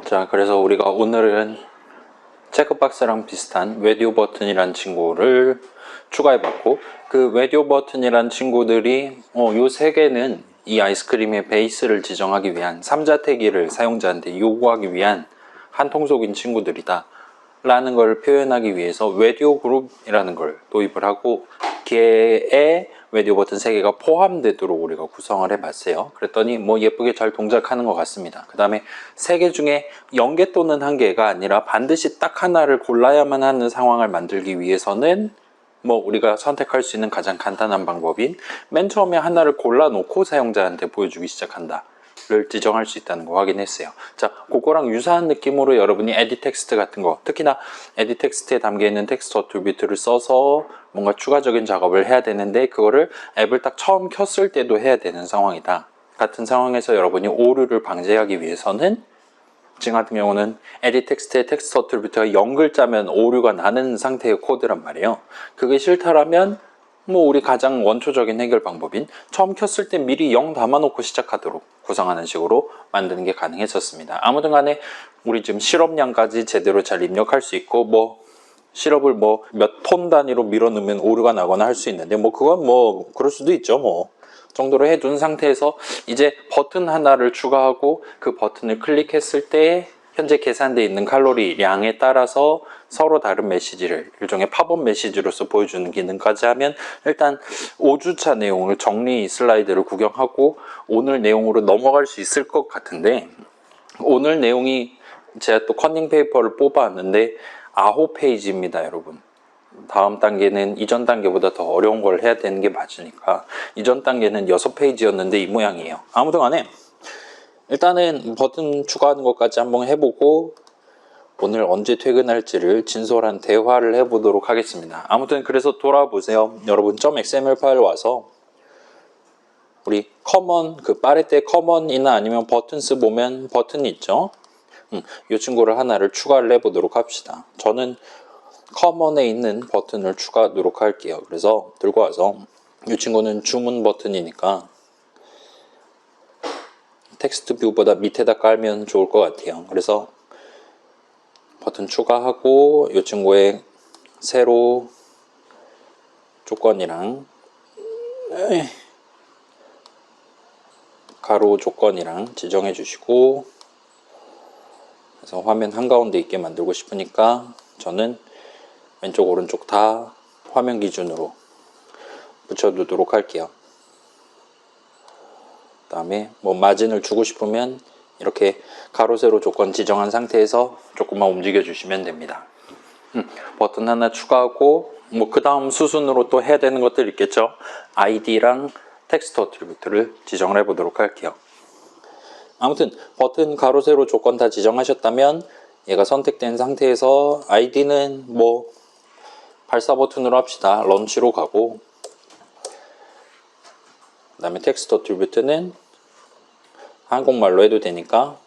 자, 그래서 우리가 오늘은 체크박스랑 비슷한 웨디오 버튼이란 친구를 추가해봤고, 그 웨디오 버튼이란 친구들이 요 세 개는 이 아이스크림의 베이스를 지정하기 위한 삼자태기를 사용자한테 요구하기 위한 한통속인 친구들이다 라는 걸 표현하기 위해서 웨디오 그룹이라는 걸 도입을 하고, 걔의 웨디오 버튼 3개가 포함되도록 우리가 구성을 해봤어요. 그랬더니 뭐 예쁘게 잘 동작하는 것 같습니다. 그 다음에 3개 중에 0개 또는 1개가 아니라 반드시 딱 하나를 골라야만 하는 상황을 만들기 위해서는 뭐 우리가 선택할 수 있는 가장 간단한 방법인 맨 처음에 하나를 골라놓고 사용자한테 보여주기 시작한다 를 지정할 수 있다는 거 확인했어요. 자, 그거랑 유사한 느낌으로 여러분이 에디 텍스트 같은 거, 특히나 에디 텍스트에 담겨있는 텍스트 어트리뷰트를 써서 뭔가 추가적인 작업을 해야 되는데 그거를 앱을 딱 처음 켰을 때도 해야 되는 상황이다. 같은 상황에서 여러분이 오류를 방지하기 위해서는 지금 같은 경우는 에디 텍스트의 텍스트 어트리뷰트가 0글자면 오류가 나는 상태의 코드란 말이에요. 그게 싫다라면 뭐 우리 가장 원초적인 해결 방법인 처음 켰을 때 미리 0 담아놓고 시작하도록 구성하는 식으로 만드는 게 가능했었습니다. 아무튼 간에 우리 지금 시럽량까지 제대로 잘 입력할 수 있고, 뭐 시럽을 뭐 몇 톤 단위로 밀어 넣으면 오류가 나거나 할 수 있는데 뭐 그건 뭐 그럴 수도 있죠. 뭐 정도로 해둔 상태에서 이제 버튼 하나를 추가하고 그 버튼을 클릭했을 때 현재 계산되어 있는 칼로리량에 따라서 서로 다른 메시지를 일종의 팝업 메시지로서 보여주는 기능까지 하면 일단 5주차 내용을 정리 슬라이드를 구경하고 오늘 내용으로 넘어갈 수 있을 것 같은데, 오늘 내용이 제가 또 컨닝 페이퍼를 뽑아왔는데 9페이지입니다 여러분. 다음 단계는 이전 단계보다 더 어려운 걸 해야 되는 게 맞으니까 이전 단계는 6페이지였는데 이 모양이에요. 아무튼 간에 일단은 버튼 추가하는 것까지 한번 해보고 오늘 언제 퇴근할지를 진솔한 대화를 해보도록 하겠습니다. 아무튼 그래서 돌아보세요. 여러분 .xml 파일 와서 우리 커먼, 그 파레테 커먼이나 아니면 버튼스 보면 버튼이 있죠. 이 친구를 하나를 추가를 해보도록 합시다. 저는 커먼에 있는 버튼을 추가하도록 할게요. 그래서 들고 와서 이 친구는 주문 버튼이니까 텍스트 뷰보다 밑에다 깔면 좋을 것 같아요. 그래서 버튼 추가하고 이 친구의 세로 조건이랑 가로 조건이랑 지정해 주시고, 그래서 화면 한가운데 있게 만들고 싶으니까 저는 왼쪽 오른쪽 다 화면 기준으로 붙여두도록 할게요. 그 다음에 뭐 마진을 주고 싶으면 이렇게 가로 세로 조건 지정한 상태에서 조금만 움직여 주시면 됩니다. 버튼 하나 추가하고 뭐 그 다음 수순으로 또 해야 되는 것들 있겠죠. 아이디랑 텍스트 어트리뷰트를 지정을 해 보도록 할게요. 아무튼 버튼 가로 세로 조건 다 지정하셨다면 얘가 선택된 상태에서 아이디는 뭐 발사 버튼으로 합시다. 런치로 가고, 그 다음에 텍스트 어트리뷰트는 한국말로 해도 되니까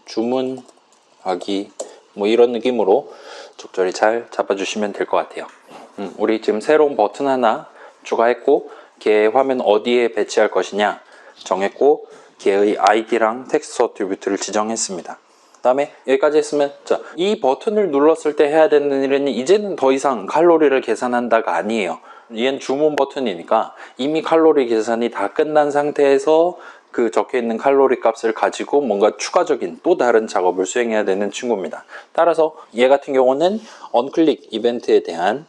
주문하기 뭐 이런 느낌으로 적절히 잘 잡아주시면 될 것 같아요. 우리 지금 새로운 버튼 하나 추가했고 걔의 화면 어디에 배치할 것이냐 정했고 걔의 아이디랑 텍스트 어트리뷰트를 지정했습니다. 그 다음에 여기까지 했으면, 자, 이 버튼을 눌렀을 때 해야 되는 일은 이제는 더 이상 칼로리를 계산한다가 아니에요. 얘는 주문 버튼이니까 이미 칼로리 계산이 다 끝난 상태에서 그 적혀있는 칼로리 값을 가지고 뭔가 추가적인 또 다른 작업을 수행해야 되는 친구입니다. 따라서 얘 같은 경우는 언클릭 이벤트에 대한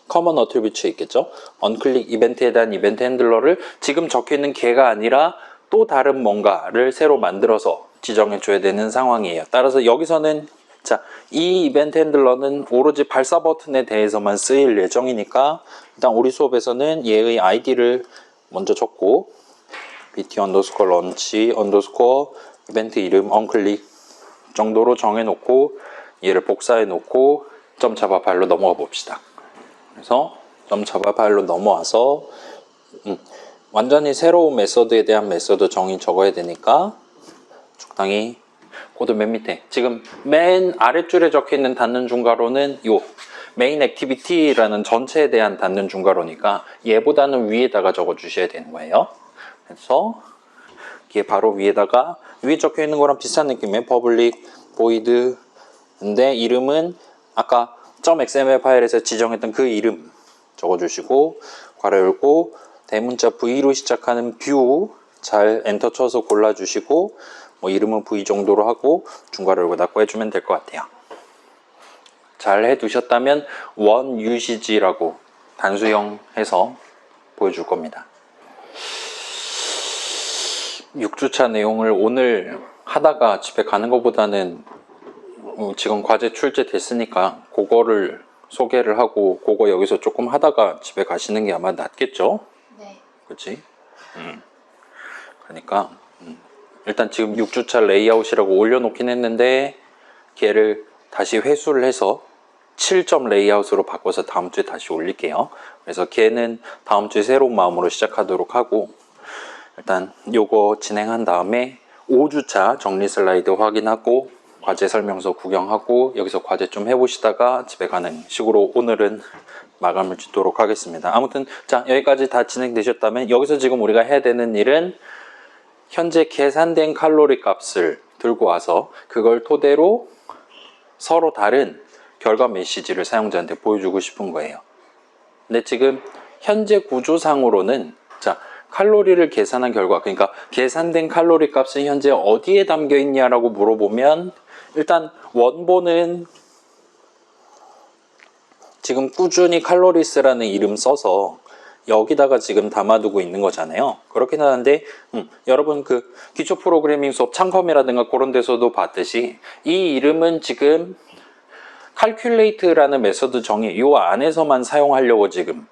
커먼 어트리뷰트에 있겠죠. 언클릭 이벤트에 대한 이벤트 핸들러를 지금 적혀있는 걔가 아니라 또 다른 뭔가를 새로 만들어서 지정해 줘야 되는 상황이에요. 따라서 여기서는 자, 이 이벤트 핸들러는 오로지 발사 버튼에 대해서만 쓰일 예정이니까 일단 우리 수업에서는 얘의 아이디를 먼저 적고 bt 언더스코어 런치 언더스코어 이벤트 이름 언클릭 정도로 정해 놓고 얘를 복사해 놓고 점 자바 파일로 넘어가 봅시다. 그래서 점 자바 파일로 넘어와서 완전히 새로운 메서드에 대한 메서드 정의 적어야 되니까 적당히 코드 맨 밑에 지금 맨 아랫줄에 적혀있는 닫는 중괄호는 요 메인 액티비티라는 전체에 대한 닫는 중괄호니까 얘보다는 위에다가 적어 주셔야 되는 거예요. 그래서 이게 바로 위에다가 위에 적혀 있는 거랑 비슷한 느낌의 public void 인데 이름은 아까 .xml 파일에서 지정했던 그 이름 적어주시고 괄호 열고 대문자 V로 시작하는 뷰 잘 엔터 쳐서 골라주시고 뭐 이름은 V 정도로 하고 중괄호 열고 닫고 해주면 될 것 같아요. 잘 해두셨다면 원 usage라고 단수형 해서 보여줄 겁니다. 6주차 내용을 오늘 하다가 집에 가는 것보다는 지금 과제 출제 됐으니까 그거를 소개를 하고 그거 여기서 조금 하다가 집에 가시는 게 아마 낫겠죠? 네. 그치? 그러니까 일단 지금 6주차 레이아웃이라고 올려놓긴 했는데 걔를 다시 회수를 해서 7점 레이아웃으로 바꿔서 다음 주에 다시 올릴게요. 그래서 걔는 다음 주에 새로운 마음으로 시작하도록 하고 일단 요거 진행한 다음에 5주차 정리 슬라이드 확인하고 과제 설명서 구경하고 여기서 과제 좀 해보시다가 집에 가는 식으로 오늘은 마감을 짓도록 하겠습니다. 아무튼 자 여기까지 다 진행되셨다면 여기서 지금 우리가 해야 되는 일은 현재 계산된 칼로리 값을 들고 와서 그걸 토대로 서로 다른 결과 메시지를 사용자한테 보여주고 싶은 거예요. 근데 지금 현재 구조상으로는 자 칼로리를 계산한 결과 그러니까 계산된 칼로리 값은 현재 어디에 담겨 있냐라고 물어보면 일단 원본은 지금 꾸준히 칼로리스라는 이름 써서 여기다가 지금 담아두고 있는 거잖아요. 그렇긴 하는데 여러분 그 기초 프로그래밍 수업 창컴이라든가 그런 데서도 봤듯이 이 이름은 지금 calculate라는 메서드 정의 요 안에서만 사용하려고 지금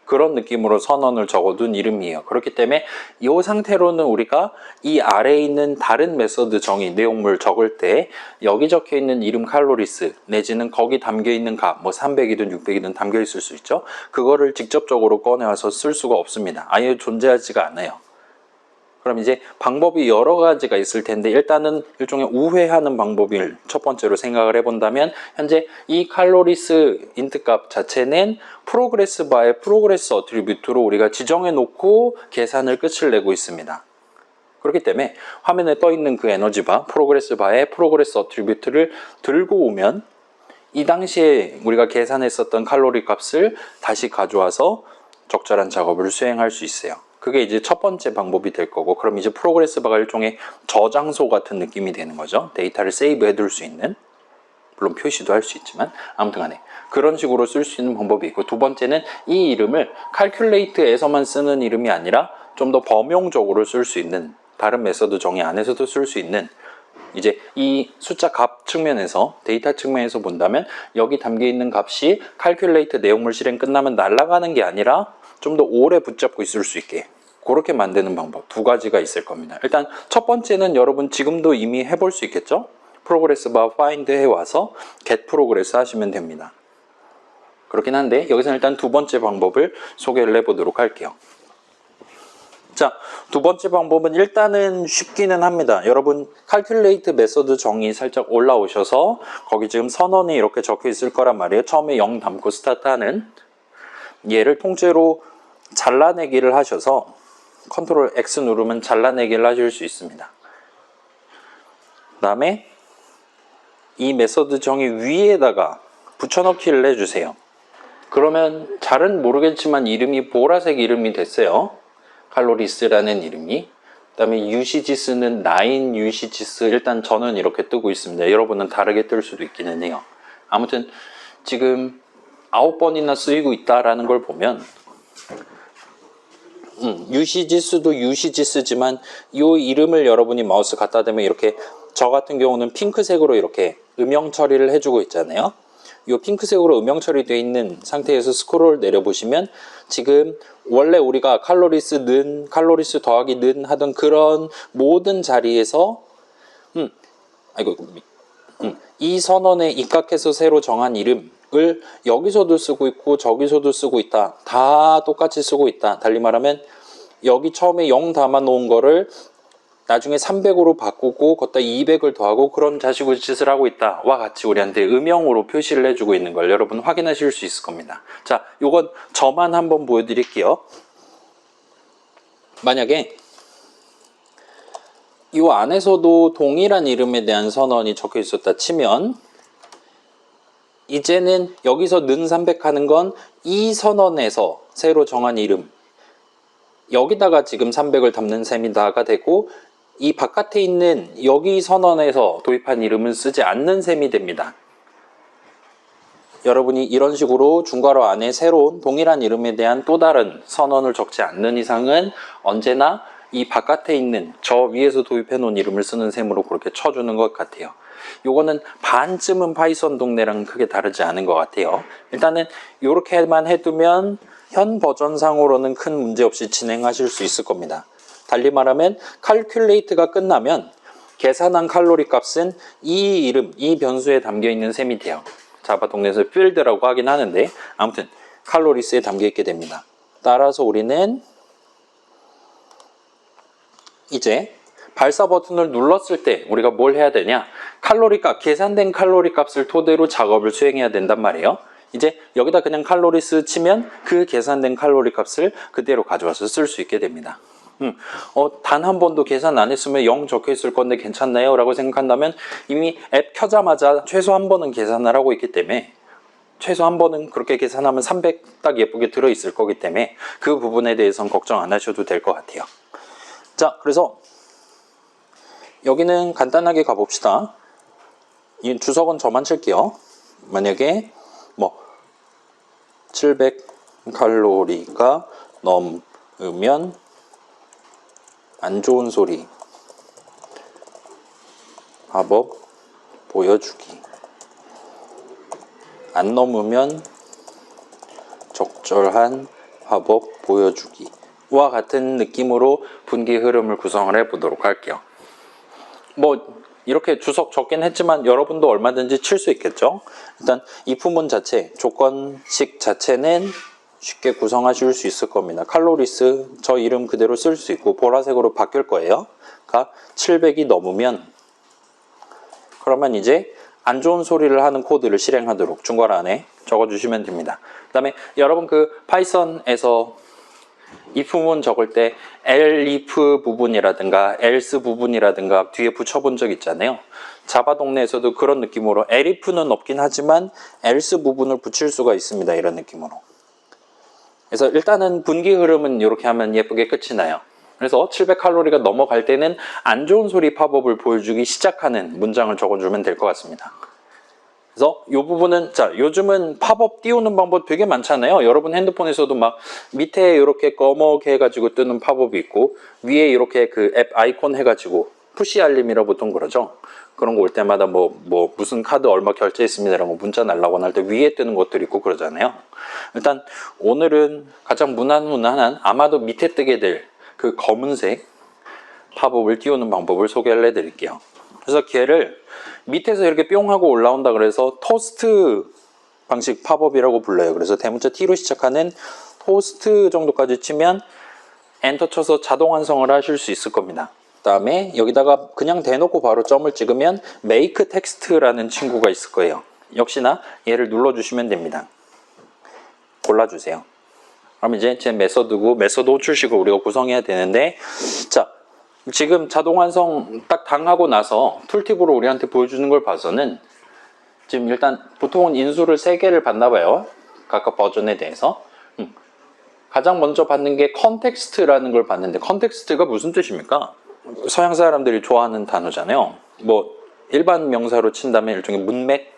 그런 느낌으로 선언을 적어둔 이름이에요. 그렇기 때문에 이 상태로는 우리가 이 아래에 있는 다른 메서드 정의 내용물 적을 때 여기 적혀 있는 이름 칼로리스 내지는 거기 담겨 있는 값 뭐 300이든 600이든 담겨 있을 수 있죠. 그거를 직접적으로 꺼내와서 쓸 수가 없습니다. 아예 존재하지가 않아요. 그럼 이제 방법이 여러 가지가 있을 텐데 일단은 일종의 우회하는 방법을 첫 번째로 생각을 해본다면 현재 이 칼로리스 인트 값 자체는 프로그레스 바의 프로그레스 어트리뷰트로 우리가 지정해 놓고 계산을 끝을 내고 있습니다. 그렇기 때문에 화면에 떠 있는 그 에너지 바 프로그레스 바의 프로그레스 어트리뷰트를 들고 오면 이 당시에 우리가 계산했었던 칼로리 값을 다시 가져와서 적절한 작업을 수행할 수 있어요. 그게 이제 첫 번째 방법이 될 거고 그럼 이제 프로그레스 바가 일종의 저장소 같은 느낌이 되는 거죠. 데이터를 세이브 해둘 수 있는 물론 표시도 할 수 있지만 아무튼 간에 그런 식으로 쓸 수 있는 방법이 있고 두 번째는 이 이름을 calculate에서만 쓰는 이름이 아니라 좀 더 범용적으로 쓸 수 있는 다른 메서드 정의 안에서도 쓸 수 있는 이제 이 숫자 값 측면에서 데이터 측면에서 본다면 여기 담겨 있는 값이 calculate 내용물 실행 끝나면 날아가는 게 아니라 좀 더 오래 붙잡고 있을 수 있게 그렇게 만드는 방법 두 가지가 있을 겁니다. 일단 첫 번째는 여러분 지금도 이미 해볼 수 있겠죠? 프로그레스 바 파인드 해와서 get progress 하시면 됩니다. 그렇긴 한데 여기서 일단 두 번째 방법을 소개를 해보도록 할게요. 자, 두 번째 방법은 일단은 쉽기는 합니다. 여러분 calculate 메서드 정의 살짝 올라오셔서 거기 지금 선언이 이렇게 적혀 있을 거란 말이에요. 처음에 0 담고 스타트하는 얘를 통째로 잘라내기를 하셔서 컨트롤 X 누르면 잘라내기를 하실 수 있습니다. 그 다음에 이 메서드 정의 위에다가 붙여넣기를 해주세요. 그러면 잘은 모르겠지만 이름이 보라색 이름이 됐어요. 칼로리스라는 이름이. 그 다음에 usages는 9 usages 일단 저는 이렇게 뜨고 있습니다. 여러분은 다르게 뜰 수도 있기는 해요. 아무튼 지금 9번이나 쓰이고 있다라는 걸 보면 usages도 usages지만 이 이름을 여러분이 마우스 갖다 대면 이렇게 저 같은 경우는 핑크색으로 이렇게 음영 처리를 해주고 있잖아요. 이 핑크색으로 음영 처리되어 있는 상태에서 스크롤 내려보시면 지금 원래 우리가 칼로리스 는 칼로리스 더하기 는 하던 그런 모든 자리에서 이 선언에 입각해서 새로 정한 이름을 여기서도 쓰고 있고 저기서도 쓰고 있다. 다 똑같이 쓰고 있다. 달리 말하면 여기 처음에 0 담아 놓은 거를 나중에 300으로 바꾸고 걷다 200을 더하고 그런 자식의 짓을 하고 있다. 와 같이 우리한테 음영으로 표시를 해주고 있는 걸 여러분 확인하실 수 있을 겁니다. 자, 요건 저만 한번 보여드릴게요. 만약에 이 안에서도 동일한 이름에 대한 선언이 적혀 있었다 치면 이제는 여기서 는 300 하는 건 이 선언에서 새로 정한 이름 여기다가 지금 300을 담는 셈이다가 되고 이 바깥에 있는 여기 선언에서 도입한 이름은 쓰지 않는 셈이 됩니다. 여러분이 이런 식으로 중괄호 안에 새로운 동일한 이름에 대한 또 다른 선언을 적지 않는 이상은 언제나 이 바깥에 있는 저 위에서 도입해 놓은 이름을 쓰는 셈으로 그렇게 쳐주는 것 같아요. 요거는 반쯤은 파이썬 동네랑 크게 다르지 않은 것 같아요. 일단은 이렇게만 해두면 현 버전상으로는 큰 문제 없이 진행하실 수 있을 겁니다. 달리 말하면 calculate가 끝나면 계산한 칼로리 값은 이 이름, 이 변수에 담겨 있는 셈이 돼요. 자바 동네에서 field라고 하긴 하는데 아무튼 칼로리스에 담겨 있게 됩니다. 따라서 우리는 이제 발사 버튼을 눌렀을 때 우리가 뭘 해야 되냐? 칼로리 값, 계산된 칼로리 값을 토대로 작업을 수행해야 된단 말이에요. 이제 여기다 그냥 칼로리스 치면 그 계산된 칼로리 값을 그대로 가져와서 쓸 수 있게 됩니다. 단 한 번도 계산 안 했으면 0 적혀 있을 건데 괜찮나요? 라고 생각한다면 이미 앱 켜자마자 최소 한 번은 계산을 하고 있기 때문에 최소 한 번은 그렇게 계산하면 300 딱 예쁘게 들어있을 거기 때문에 그 부분에 대해서는 걱정 안 하셔도 될 것 같아요. 자, 그래서 여기는 간단하게 가봅시다. 이 주석은 저만 칠게요. 만약에 700칼로리가 넘으면 안 좋은 소리 화법 보여주기, 안 넘으면 적절한 화법 보여주기와 같은 느낌으로 분기 흐름을 구성을 해보도록 할게요. 이렇게 주석 적긴 했지만 여러분도 얼마든지 칠 수 있겠죠. 일단 if문 자체, 조건식 자체는 쉽게 구성하실 수 있을 겁니다. 칼로리스 저 이름 그대로 쓸 수 있고 보라색으로 바뀔 거예요. 700이 넘으면 그러면 이제 안 좋은 소리를 하는 코드를 실행하도록 중괄호 안에 적어주시면 됩니다. 그 다음에 여러분 그 파이썬에서 if문 적을 때 elif 부분이라든가 else 부분이라든가 뒤에 붙여본 적 있잖아요. 자바 동네에서도 그런 느낌으로 elif는 없긴 하지만 else 부분을 붙일 수가 있습니다. 이런 느낌으로. 그래서 일단은 분기 흐름은 이렇게 하면 예쁘게 끝이 나요. 그래서 700칼로리가 넘어갈 때는 안 좋은 소리 팝업을 보여주기 시작하는 문장을 적어주면 될 것 같습니다. 그래서 이 부분은 요즘은 팝업 띄우는 방법 되게 많잖아요. 여러분 핸드폰에서도 막 밑에 이렇게 검게 해가지고 뜨는 팝업이 있고 위에 이렇게 그 앱 아이콘 해가지고 푸시 알림이라 보통 그러죠. 그런 거 올 때마다 무슨 카드 얼마 결제했습니다라고 문자 날라고 할 때 위에 뜨는 것들이 있고 그러잖아요. 일단 오늘은 가장 무난한 아마도 밑에 뜨게 될 그 검은색 팝업을 띄우는 방법을 소개를 해드릴게요. 그래서 걔를 밑에서 이렇게 뿅 하고 올라온다 그래서 토스트 방식 팝업이라고 불러요. 그래서 대문자 T로 시작하는 토스트 정도까지 치면 엔터 쳐서 자동 완성을 하실 수 있을 겁니다. 그 다음에 여기다가 그냥 대놓고 바로 점을 찍으면 make text라는 친구가 있을 거예요. 역시나 얘를 눌러주시면 됩니다. 골라주세요. 그럼 이제 제 메서드고 메서드 호출식을 우리가 구성해야 되는데 지금 자동 완성 딱 당하고 나서 툴팁으로 우리한테 보여주는 걸 봐서는 지금 일단 보통은 인수를 3개를 받나 봐요. 각각 버전에 대해서. 가장 먼저 받는 게 컨텍스트라는 걸 받는데 컨텍스트가 무슨 뜻입니까? 서양 사람들이 좋아하는 단어잖아요. 일반 명사로 친다면 일종의 문맥,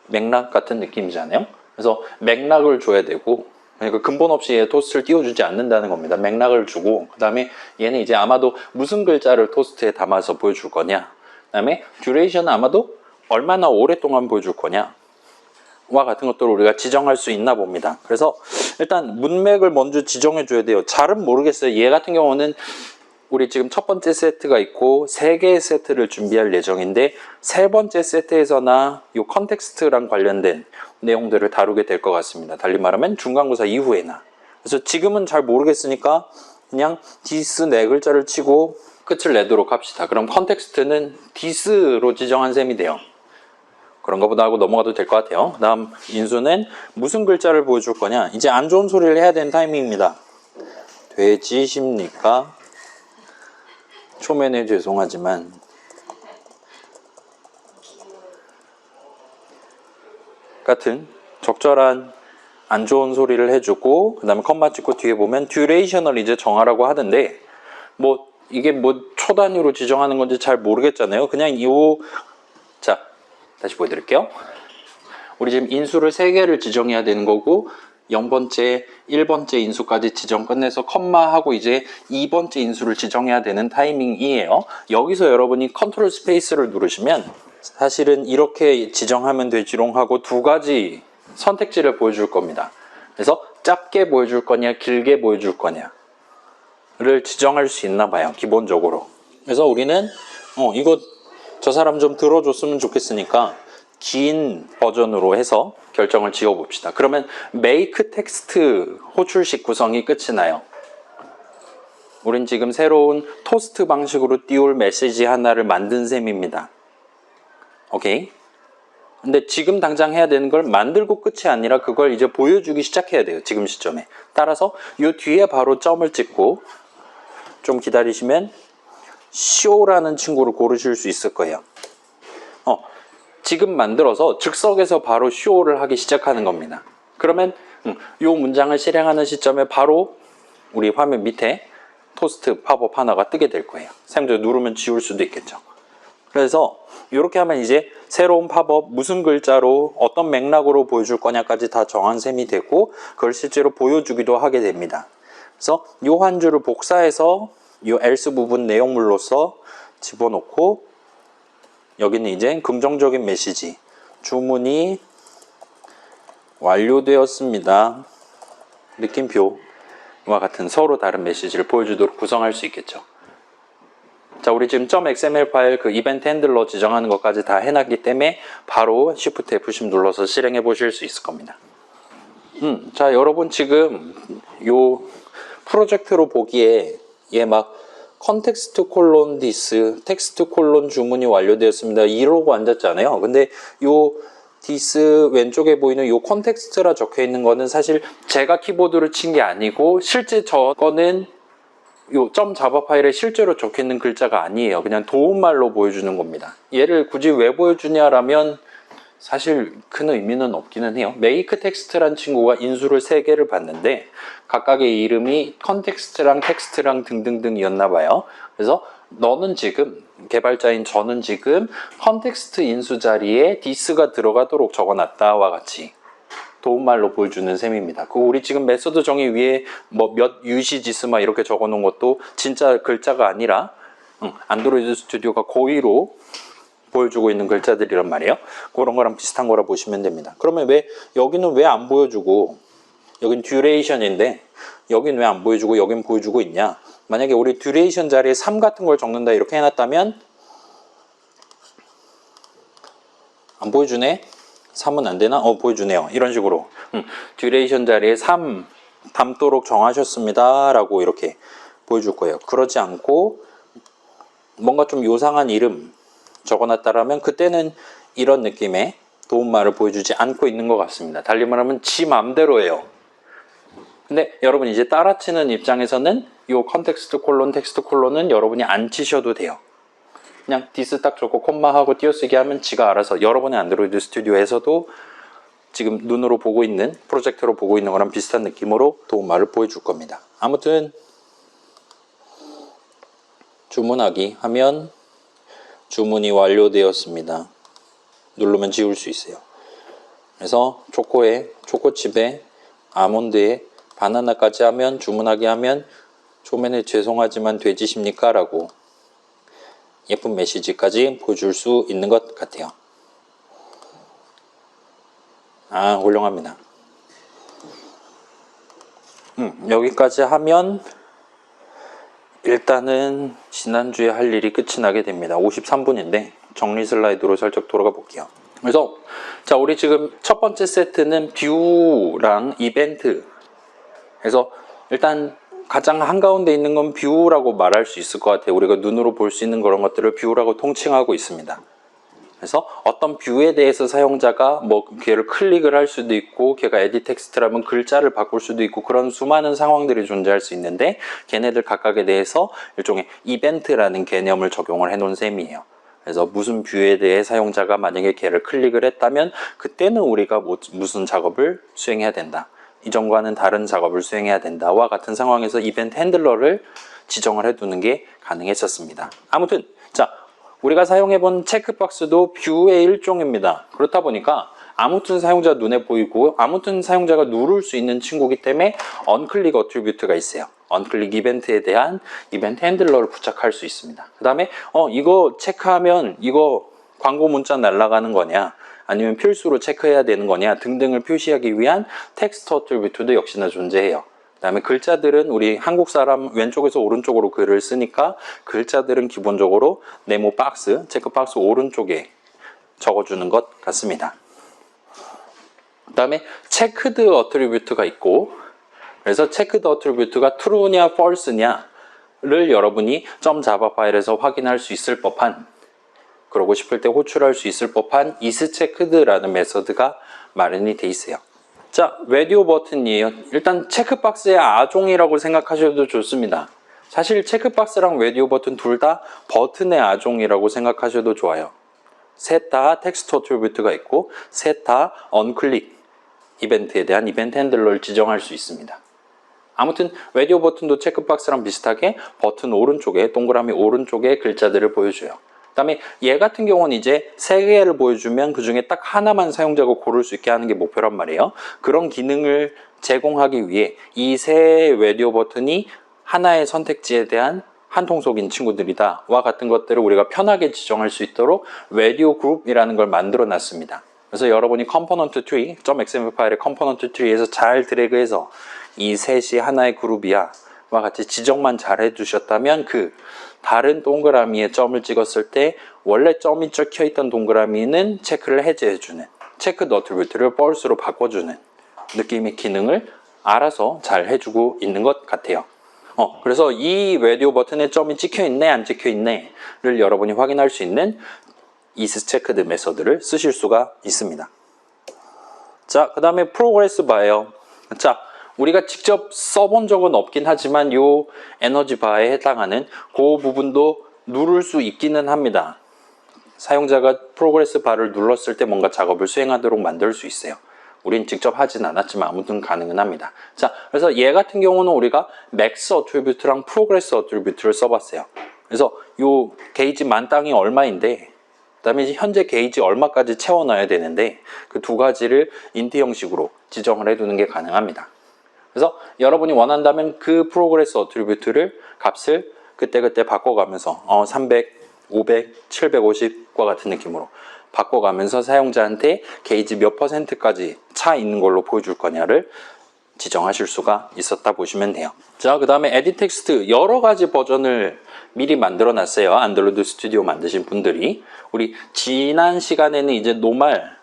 맥락 같은 느낌이잖아요. 그래서 맥락을 줘야 되고 그러니까 근본 없이 얘 토스트를 띄워주지 않는다는 겁니다. 맥락을 주고 그 다음에 얘는 이제 아마도 무슨 글자를 토스트에 담아서 보여줄 거냐, 그 다음에 듀레이션은 아마도 얼마나 오랫동안 보여줄 거냐 와 같은 것들을 우리가 지정할 수 있나 봅니다. 그래서 일단 문맥을 먼저 지정해 줘야 돼요. 잘은 모르겠어요. 얘 같은 경우는 우리 지금 첫 번째 세트가 있고 3개의 세트를 준비할 예정인데 3번째 세트에서나 이 컨텍스트랑 관련된 내용들을 다루게 될 것 같습니다. 달리 말하면 중간고사 이후에나. 그래서 지금은 잘 모르겠으니까 그냥 this 4글자를 치고 끝을 내도록 합시다. 그럼 컨텍스트는 this로 지정한 셈이 돼요. 그런 거보다 하고 넘어가도 될 것 같아요. 그 다음 인수는 무슨 글자를 보여줄 거냐. 이제 안 좋은 소리를 해야 되는 타이밍입니다. 돼지십니까? 초면에 죄송하지만 같은 적절한 안 좋은 소리를 해주고 그 다음에 컴마 찍고 뒤에 보면 듀레이션을 이제 정하라고 하던데 뭐 이게 뭐 초 단위로 지정하는 건지 잘 모르겠잖아요. 그냥 자 다시 보여드릴게요. 우리 지금 인수를 3개를 지정해야 되는 거고 0번째, 1번째 인수까지 지정 끝내서 컴마하고 이제 2번째 인수를 지정해야 되는 타이밍이에요. 여기서 여러분이 컨트롤 스페이스를 누르시면 사실은 이렇게 지정하면 되지롱 하고 2가지 선택지를 보여줄 겁니다. 그래서 짧게 보여줄 거냐 길게 보여줄 거냐를 지정할 수 있나 봐요. 기본적으로. 그래서 우리는 이거 저 사람 좀 들어줬으면 좋겠으니까 긴 버전으로 해서 결정을 지어 봅시다. 그러면 make 텍스트 호출식 구성이 끝이 나요. 우린 지금 새로운 토스트 방식으로 띄울 메시지 하나를 만든 셈입니다. 오케이? 근데 지금 당장 해야 되는 걸 만들고 끝이 아니라 그걸 이제 보여주기 시작해야 돼요. 지금 시점에. 따라서 이 뒤에 바로 점을 찍고 좀 기다리시면 show라는 친구를 고르실 수 있을 거예요. 지금 만들어서 즉석에서 바로 show를 하기 시작하는 겁니다. 그러면 이 문장을 실행하는 시점에 바로 우리 화면 밑에 토스트 팝업 하나가 뜨게 될 거예요. 사용자 누르면 지울 수도 있겠죠. 그래서 이렇게 하면 이제 새로운 팝업 무슨 글자로 어떤 맥락으로 보여줄 거냐까지 다 정한 셈이 되고 그걸 실제로 보여주기도 하게 됩니다. 그래서 이 한 줄을 복사해서 이 else 부분 내용물로서 집어넣고 여기는 이제 긍정적인 메시지 주문이 완료되었습니다. 느낌표와 같은 서로 다른 메시지를 보여주도록 구성할 수 있겠죠. 자, 우리 지금 .xml 파일 그 이벤트 핸들러 지정하는 것까지 다 해놨기 때문에 바로 Shift F10 눌러서 실행해 보실 수 있을 겁니다. 자, 여러분 지금 요 프로젝트로 보기에 얘 막 컨텍스트 콜론 디스, 텍스트 콜론 주문이 완료되었습니다. 이러고 앉았잖아요. 근데 요 디스 왼쪽에 보이는 요 컨텍스트라 적혀 있는 거는 사실 제가 키보드를 친 게 아니고 실제 저거는 요 .java 파일에 실제로 적혀 있는 글자가 아니에요. 그냥 도움말로 보여주는 겁니다. 얘를 굳이 왜 보여주냐라면 사실 큰 의미는 없기는 해요. make 텍스트란 친구가 인수를 3개를 봤는데 각각의 이름이 컨텍스트랑 텍스트랑 등등등이었나 봐요. 그래서 너는 지금 개발자인 저는 지금 컨텍스트 인수 자리에 this가 들어가도록 적어놨다와 같이 도움말로 보여주는 셈입니다. 그 우리 지금 메소드 정의 위에 뭐 몇 유시지스 막 이렇게 적어놓은 것도 진짜 글자가 아니라 안드로이드 스튜디오가 고의로 보여주고 있는 글자들이란 말이에요. 그런 거랑 비슷한 거라 보시면 됩니다. 그러면 여기는 왜 안 보여주고 여긴 듀레이션인데 여긴 왜 안 보여주고 여긴 보여주고 있냐? 만약에 우리 듀레이션 자리에 3 같은 걸 적는다 이렇게 해놨다면 안 보여주네? 3은 안 되나? 보여주네요. 이런 식으로 듀레이션 자리에 3 담도록 정하셨습니다 라고 이렇게 보여줄 거예요. 그러지 않고 뭔가 좀 요상한 이름 적어놨다라면 그때는 이런 느낌의 도움말을 보여주지 않고 있는 것 같습니다. 달리 말하면 지 맘대로예요. 근데 여러분 이제 따라치는 입장에서는 이 컨텍스트 콜론 텍스트 콜론은 여러분이 안 치셔도 돼요. 그냥 디스 딱 적고 콤마하고 띄어쓰기 하면 지가 알아서 여러분의 안드로이드 스튜디오에서도 지금 눈으로 보고 있는 프로젝트로 보고 있는 거랑 비슷한 느낌으로 도움말을 보여줄 겁니다. 아무튼 주문하기 하면 주문이 완료되었습니다. 누르면 지울 수 있어요. 그래서 초코칩에 아몬드에 바나나까지 하면 주문하기 하면 초면에 죄송하지만 되지십니까? 라고 예쁜 메시지까지 보여줄 수 있는 것 같아요. 훌륭합니다. 여기까지 하면 일단은 지난주에 할 일이 끝이 나게 됩니다. 53분인데 정리 슬라이드로 살짝 돌아가 볼게요. 그래서 자 우리 지금 첫 번째 세트는 뷰랑 이벤트. 그래서 일단 가장 한가운데 있는 건 뷰라고 말할 수 있을 것 같아요. 우리가 눈으로 볼 수 있는 그런 것들을 뷰라고 통칭하고 있습니다. 그래서 어떤 뷰에 대해서 사용자가 뭐 걔를 클릭을 할 수도 있고 걔가 에디 텍스트라면 글자를 바꿀 수도 있고 그런 수많은 상황들이 존재할 수 있는데 걔네들 각각에 대해서 일종의 이벤트라는 개념을 적용을 해 놓은 셈이에요. 그래서 무슨 뷰에 대해 사용자가 만약에 걔를 클릭을 했다면 그때는 우리가 무슨 작업을 수행해야 된다. 이전과는 다른 작업을 수행해야 된다와 같은 상황에서 이벤트 핸들러를 지정을 해두는 게 가능했었습니다. 아무튼 자, 우리가 사용해본 체크박스도 뷰의 일종입니다. 그렇다 보니까 아무튼 사용자 눈에 보이고 아무튼 사용자가 누를 수 있는 친구이기 때문에 언클릭 어트리뷰트가 있어요. 언클릭 이벤트에 대한 이벤트 핸들러를 부착할 수 있습니다. 그 다음에 이거 체크하면 이거 광고 문자 날아가는 거냐 아니면 필수로 체크해야 되는 거냐 등등을 표시하기 위한 텍스트 어트리뷰트도 역시나 존재해요. 그 다음에 글자들은 우리 한국 사람 왼쪽에서 오른쪽으로 글을 쓰니까 글자들은 기본적으로 네모 박스, 체크 박스 오른쪽에 적어주는 것 같습니다. 그 다음에 체크드 어트리뷰트가 있고 그래서 체크드 어트리뷰트가 true냐 false냐를 여러분이 .java 파일에서 확인할 수 있을 법한 그러고 싶을 때 호출할 수 있을 법한 isChecked라는 메서드가 마련이 돼 있어요. 자, radio 버튼이에요. 일단 체크박스의 아종이라고 생각하셔도 좋습니다. 사실 체크박스랑 radio 버튼 둘 다 버튼의 아종이라고 생각하셔도 좋아요. 셋 다 텍스트 어트리뷰트가 있고 셋 다 언클릭 이벤트에 대한 이벤트 핸들러를 지정할 수 있습니다. 아무튼 radio 버튼도 체크박스랑 비슷하게 버튼 오른쪽에 동그라미 오른쪽에 글자들을 보여줘요. 그 다음에 얘 같은 경우는 이제 3개를 보여주면 그 중에 딱 하나만 사용자가 고를 수 있게 하는 게 목표란 말이에요. 그런 기능을 제공하기 위해 이 세 radio 버튼이 하나의 선택지에 대한 한통속인 친구들이다 와 같은 것들을 우리가 편하게 지정할 수 있도록 radio group이라는 걸 만들어 놨습니다. 그래서 여러분이 component tree, .xml 파일의 component tree에서 잘 드래그해서 이 셋이 하나의 그룹이야 와 같이 지정만 잘 해주셨다면 그 다른 동그라미에 점을 찍었을 때 원래 점이 찍혀있던 동그라미는 체크를 해제해주는 체크 어트리뷰트를 false로 바꿔주는 느낌의 기능을 알아서 잘 해주고 있는 것 같아요. 그래서 이 radio 버튼에 점이 찍혀있네 안 찍혀있네를 여러분이 확인할 수 있는 isChecked드 메서드를 쓰실 수가 있습니다. 자, 그 다음에 프로그레스 바예요. 자, 우리가 직접 써본 적은 없긴 하지만 요 에너지 바에 해당하는 그 부분도 누를 수 있기는 합니다. 사용자가 프로그레스 바를 눌렀을 때 뭔가 작업을 수행하도록 만들 수 있어요. 우린 직접 하진 않았지만 아무튼 가능은 합니다. 자, 그래서 얘 같은 경우는 우리가 맥스 어트리뷰트랑 프로그레스 어트리뷰트를 써봤어요. 그래서 요 게이지 만땅이 얼마인데 그 다음에 현재 게이지 얼마까지 채워놔야 되는데 그 두 가지를 인트 형식으로 지정을 해두는 게 가능합니다. 그래서 여러분이 원한다면 그 프로그레스 어트리뷰트를 값을 그때그때 바꿔가면서 300, 500, 750과 같은 느낌으로 바꿔가면서 사용자한테 게이지 몇 %까지 차 있는 걸로 보여줄 거냐를 지정하실 수가 있었다 보시면 돼요. 자, 그 다음에 에디 텍스트 여러 가지 버전을 미리 만들어 놨어요. 안드로이드 스튜디오 만드신 분들이. 우리 지난 시간에는 이제 노말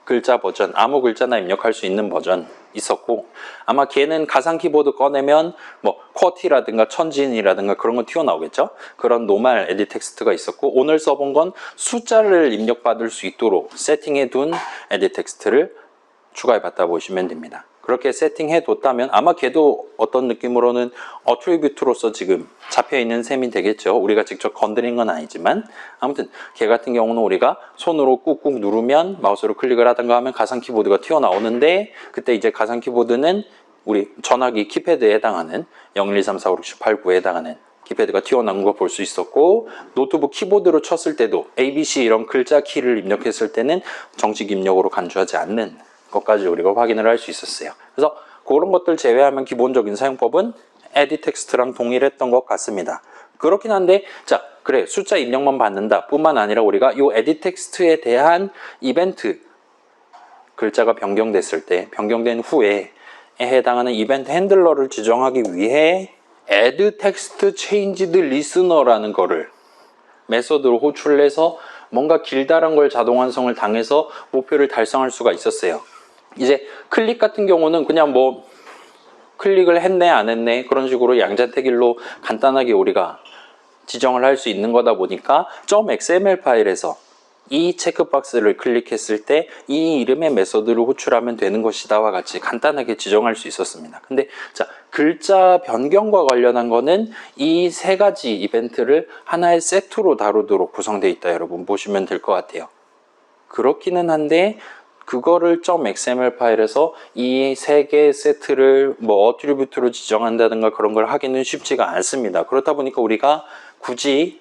글자 버전, 아무 글자나 입력할 수 있는 버전 있었고 아마 걔는 가상 키보드 꺼내면 뭐 쿼티라든가 천진이라든가 그런 거 튀어나오겠죠. 그런 노말 에디 텍스트가 있었고 오늘 써본 건 숫자를 입력받을 수 있도록 세팅해 둔 에디 텍스트를 추가해 봤다 보시면 됩니다. 그렇게 세팅해 뒀다면 아마 걔도 어떤 느낌으로는 어트리뷰트로서 지금 잡혀있는 셈이 되겠죠. 우리가 직접 건드린 건 아니지만 아무튼 걔 같은 경우는 우리가 손으로 꾹꾹 누르면 마우스로 클릭을 하던가 하면 가상 키보드가 튀어나오는데 그때 이제 가상 키보드는 우리 전화기 키패드에 해당하는 0, 1, 2, 3, 4, 5, 6, 7, 8, 9에 해당하는 키패드가 튀어나온 거 볼 수 있었고 노트북 키보드로 쳤을 때도 ABC 이런 글자 키를 입력했을 때는 정식 입력으로 간주하지 않는 것까지 우리가 확인을 할 수 있었어요. 그래서 그런 것들 제외하면 기본적인 사용법은 에디 텍스트랑 동일했던 것 같습니다. 그렇긴 한데 자, 그래 숫자 입력만 받는다 뿐만 아니라 우리가 이 에디 텍스트에 대한 이벤트 글자가 변경됐을 때 변경된 후에 해당하는 이벤트 핸들러를 지정하기 위해 add text changed listener라는 거를 메서드로 호출해서 뭔가 길다란 걸 자동 완성을 당해서 목표를 달성할 수가 있었어요. 이제 클릭 같은 경우는 그냥 뭐 클릭을 했네 안 했네 그런 식으로 양자택일로 간단하게 우리가 지정을 할 수 있는 거다 보니까 .xml 파일에서 이 체크박스를 클릭했을 때 이 이름의 메서드를 호출하면 되는 것이다와 같이 간단하게 지정할 수 있었습니다. 근데 자, 글자 변경과 관련한 거는 이 세 가지 이벤트를 하나의 세트로 다루도록 구성되어 있다, 여러분 보시면 될 것 같아요. 그렇기는 한데 그거를 .xml 파일에서 이 세 개의 세트를 뭐 어트리뷰트로 지정한다든가 그런 걸 하기는 쉽지가 않습니다. 그렇다 보니까 우리가 굳이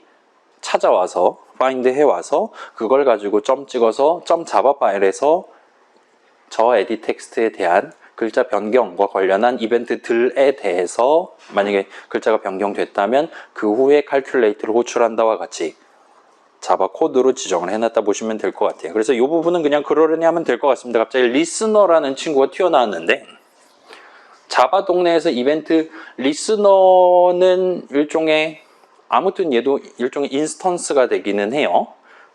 찾아와서 find 해와서 그걸 가지고 점 찍어서 .java 파일에서 저 edit 텍스트에 대한 글자 변경과 관련한 이벤트들에 대해서 만약에 글자가 변경됐다면 그 후에 calculate를 호출한다와 같이 자바 코드로 지정을 해놨다 보시면 될 것 같아요. 그래서 이 부분은 그냥 그러려니 하면 될 것 같습니다. 갑자기 리스너라는 친구가 튀어나왔는데 자바 동네에서 이벤트 리스너는 일종의 아무튼 얘도 일종의 인스턴스가 되기는 해요.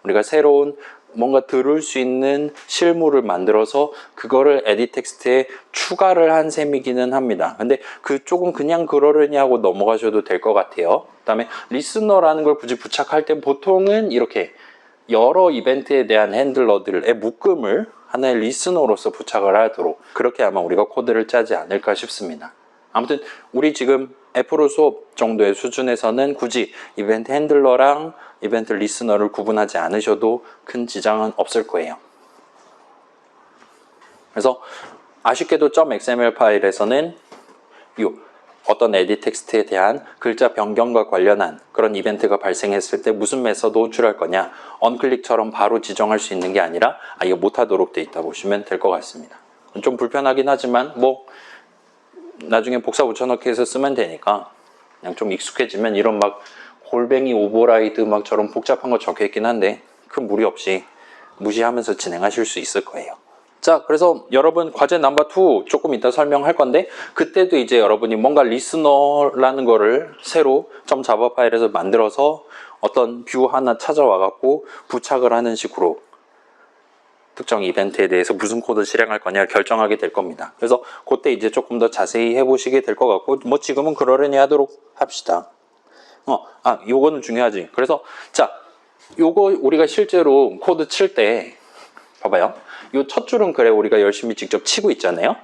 우리가 새로운 뭔가 들을 수 있는 실물을 만들어서 그거를 에디 텍스트에 추가를 한 셈이기는 합니다. 근데 그쪽은 그냥 그러려니 하고 넘어가셔도 될 것 같아요. 그 다음에 리스너라는 걸 굳이 부착할 때 보통은 이렇게 여러 이벤트에 대한 핸들러들의 묶음을 하나의 리스너로서 부착을 하도록 그렇게 아마 우리가 코드를 짜지 않을까 싶습니다. 아무튼 우리 지금 애프로 수업 정도의 수준에서는 굳이 이벤트 핸들러랑 이벤트 리스너를 구분하지 않으셔도 큰 지장은 없을 거예요. 그래서 아쉽게도 .xml 파일에서는 어떤 에디 텍스트에 대한 글자 변경과 관련한 그런 이벤트가 발생했을 때 무슨 메서드 호출할 거냐, 언클릭처럼 바로 지정할 수 있는 게 아니라 이거 못하도록 돼 있다 보시면 될 것 같습니다. 좀 불편하긴 하지만 뭐 나중에 복사 붙여넣기 해서 쓰면 되니까 그냥 좀 익숙해지면 이런 막 골뱅이 오버라이드 막처럼 복잡한 거 적혀 있긴 한데 큰 무리 없이 무시하면서 진행하실 수 있을 거예요. 자, 그래서 여러분 과제 넘버 2 조금 이따 설명할 건데 그때도 이제 여러분이 뭔가 리스너라는 거를 새로 .java 파일에서 만들어서 어떤 뷰 하나 찾아와 갖고 부착을 하는 식으로 특정 이벤트에 대해서 무슨 코드 실행할 거냐 결정하게 될 겁니다. 그래서 그때 이제 조금 더 자세히 해보시게 될 것 같고 뭐 지금은 그러려니 하도록 합시다. 요거는 중요하지. 그래서 자, 요거 우리가 실제로 코드 칠 때 봐봐요. 요 첫 줄은 그래 우리가 열심히 직접 치고 있잖아요.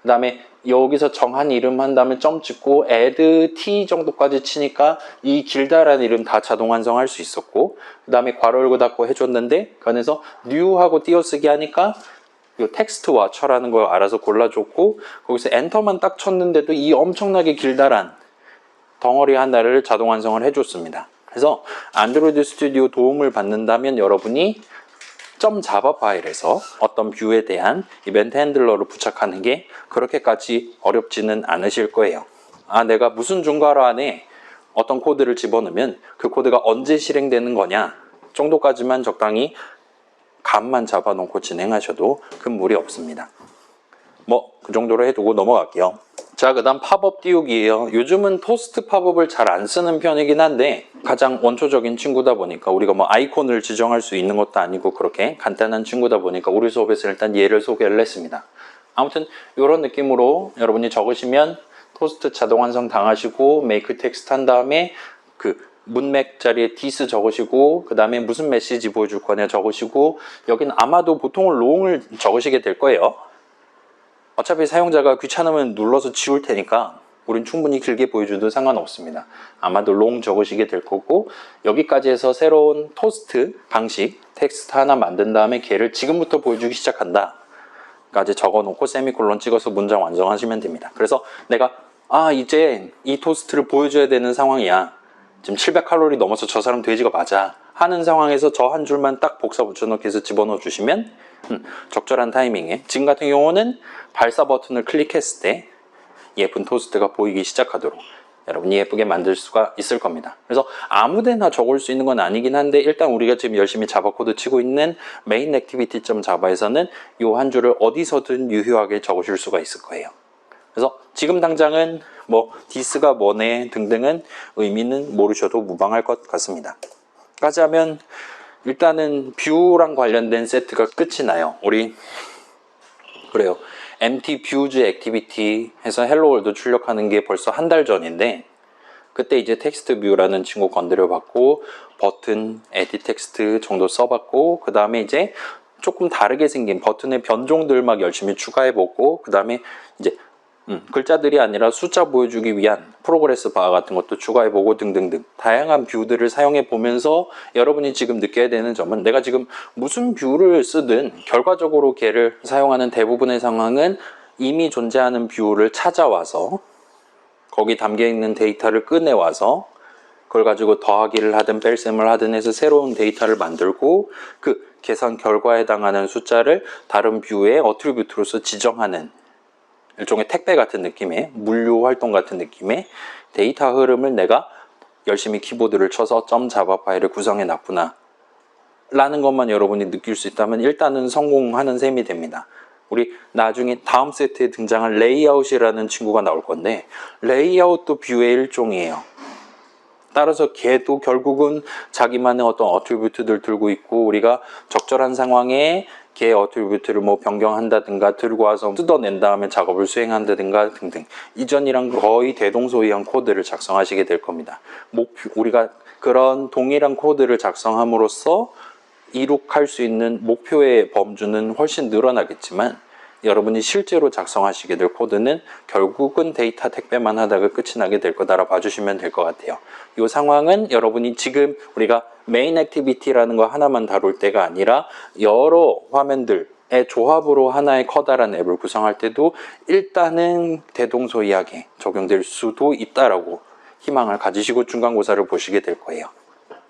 그 다음에 여기서 정한 이름 한 다음에 점 찍고 add t 정도까지 치니까 이 길다란 이름 다 자동 완성할 수 있었고 그 다음에 괄호 열고 닫고 해줬는데 그 안에서 new하고 띄어쓰기 하니까 이 텍스트와 처라는 걸 알아서 골라줬고 거기서 엔터만 딱 쳤는데도 이 엄청나게 길다란 덩어리 하나를 자동 완성을 해줬습니다. 그래서 안드로이드 스튜디오 도움을 받는다면 여러분이 .java 파일에서 어떤 뷰에 대한 이벤트 핸들러를 부착하는 게 그렇게까지 어렵지는 않으실 거예요. 내가 무슨 중괄호 안에 어떤 코드를 집어넣으면 그 코드가 언제 실행되는 거냐 정도까지만 적당히 감만 잡아놓고 진행하셔도 큰 무리 없습니다. 뭐 그 정도로 해두고 넘어갈게요. 자, 그 다음 팝업 띄우기예요. 요즘은 토스트 팝업을 잘 안 쓰는 편이긴 한데 가장 원초적인 친구다 보니까 우리가 뭐 아이콘을 지정할 수 있는 것도 아니고 그렇게 간단한 친구다 보니까 우리 수업에서 일단 얘를 소개를 했습니다. 아무튼 이런 느낌으로 여러분이 적으시면 토스트 자동 완성 당하시고 메이크 텍스트 한 다음에 그 문맥 자리에 디스 적으시고 그 다음에 무슨 메시지 보여줄 거냐 적으시고 여기는 아마도 보통은 롱을 적으시게 될 거예요. 어차피 사용자가 귀찮으면 눌러서 지울 테니까 우린 충분히 길게 보여줘도 상관없습니다. 아마도 롱 적으시게 될 거고 여기까지 해서 새로운 토스트 방식 텍스트 하나 만든 다음에 걔를 지금부터 보여주기 시작한다 까지 적어놓고 세미콜론 찍어서 문장 완성하시면 됩니다. 그래서 내가 이제 이 토스트를 보여줘야 되는 상황이야. 지금 700칼로리 넘어서 저 사람 돼지가 맞아 하는 상황에서 저 한 줄만 딱 복사 붙여넣기 해서 집어넣어 주시면 적절한 타이밍에 지금 같은 경우는 발사 버튼을 클릭했을 때 예쁜 토스트가 보이기 시작하도록 여러분이 예쁘게 만들 수가 있을 겁니다. 그래서 아무데나 적을 수 있는 건 아니긴 한데 일단 우리가 지금 열심히 자바 코드 치고 있는 main activity.java에서는 이 한 줄을 어디서든 유효하게 적으실 수가 있을 거예요. 그래서 지금 당장은 뭐 this가 뭐네 등등은 의미는 모르셔도 무방할 것 같습니다. 까지 하면 일단은 뷰랑 관련된 세트가 끝이 나요. 우리 그래요. MT 뷰즈 액티비티 해서 헬로 월드 출력하는 게 벌써 한 달 전인데 그때 이제 텍스트 뷰라는 친구 건드려 봤고, 버튼, 에디트 텍스트 정도 써봤고, 그 다음에 이제 조금 다르게 생긴 버튼의 변종들 막 열심히 추가해보고, 그 다음에 이제 글자들이 아니라 숫자 보여주기 위한 프로그레스 바 같은 것도 추가해보고 등등등 다양한 뷰들을 사용해보면서 여러분이 지금 느껴야 되는 점은, 내가 지금 무슨 뷰를 쓰든 결과적으로 걔를 사용하는 대부분의 상황은 이미 존재하는 뷰를 찾아와서 거기 담겨있는 데이터를 꺼내와서 그걸 가지고 더하기를 하든 뺄셈을 하든 해서 새로운 데이터를 만들고, 그 계산 결과에 해당하는 숫자를 다른 뷰의 어트리뷰트로서 지정하는 일종의 택배 같은 느낌의, 물류 활동 같은 느낌의 데이터 흐름을 내가 열심히 키보드를 쳐서 점 자바 파일을 구성해 놨구나 라는 것만 여러분이 느낄 수 있다면 일단은 성공하는 셈이 됩니다. 우리 나중에 다음 세트에 등장할 레이아웃이라는 친구가 나올 건데, 레이아웃도 뷰의 일종이에요. 따라서 걔도 결국은 자기만의 어떤 어트리뷰트들 들고 있고, 우리가 적절한 상황에 걔 어트리뷰트를 뭐 변경한다든가 들고 와서 뜯어낸 다음에 작업을 수행한다든가 등등, 이전이랑 거의 대동소이한 코드를 작성하시게 될 겁니다. 우리가 그런 동일한 코드를 작성함으로써 이룩할 수 있는 목표의 범주는 훨씬 늘어나겠지만, 여러분이 실제로 작성하시게 될 코드는 결국은 데이터 택배만 하다가 끝이 나게 될 거다라 봐주시면 될 것 같아요. 이 상황은 여러분이 지금 우리가 메인 액티비티라는 거 하나만 다룰 때가 아니라 여러 화면들의 조합으로 하나의 커다란 앱을 구성할 때도 일단은 대동소이하게 적용될 수도 있다라고 희망을 가지시고 중간고사를 보시게 될 거예요.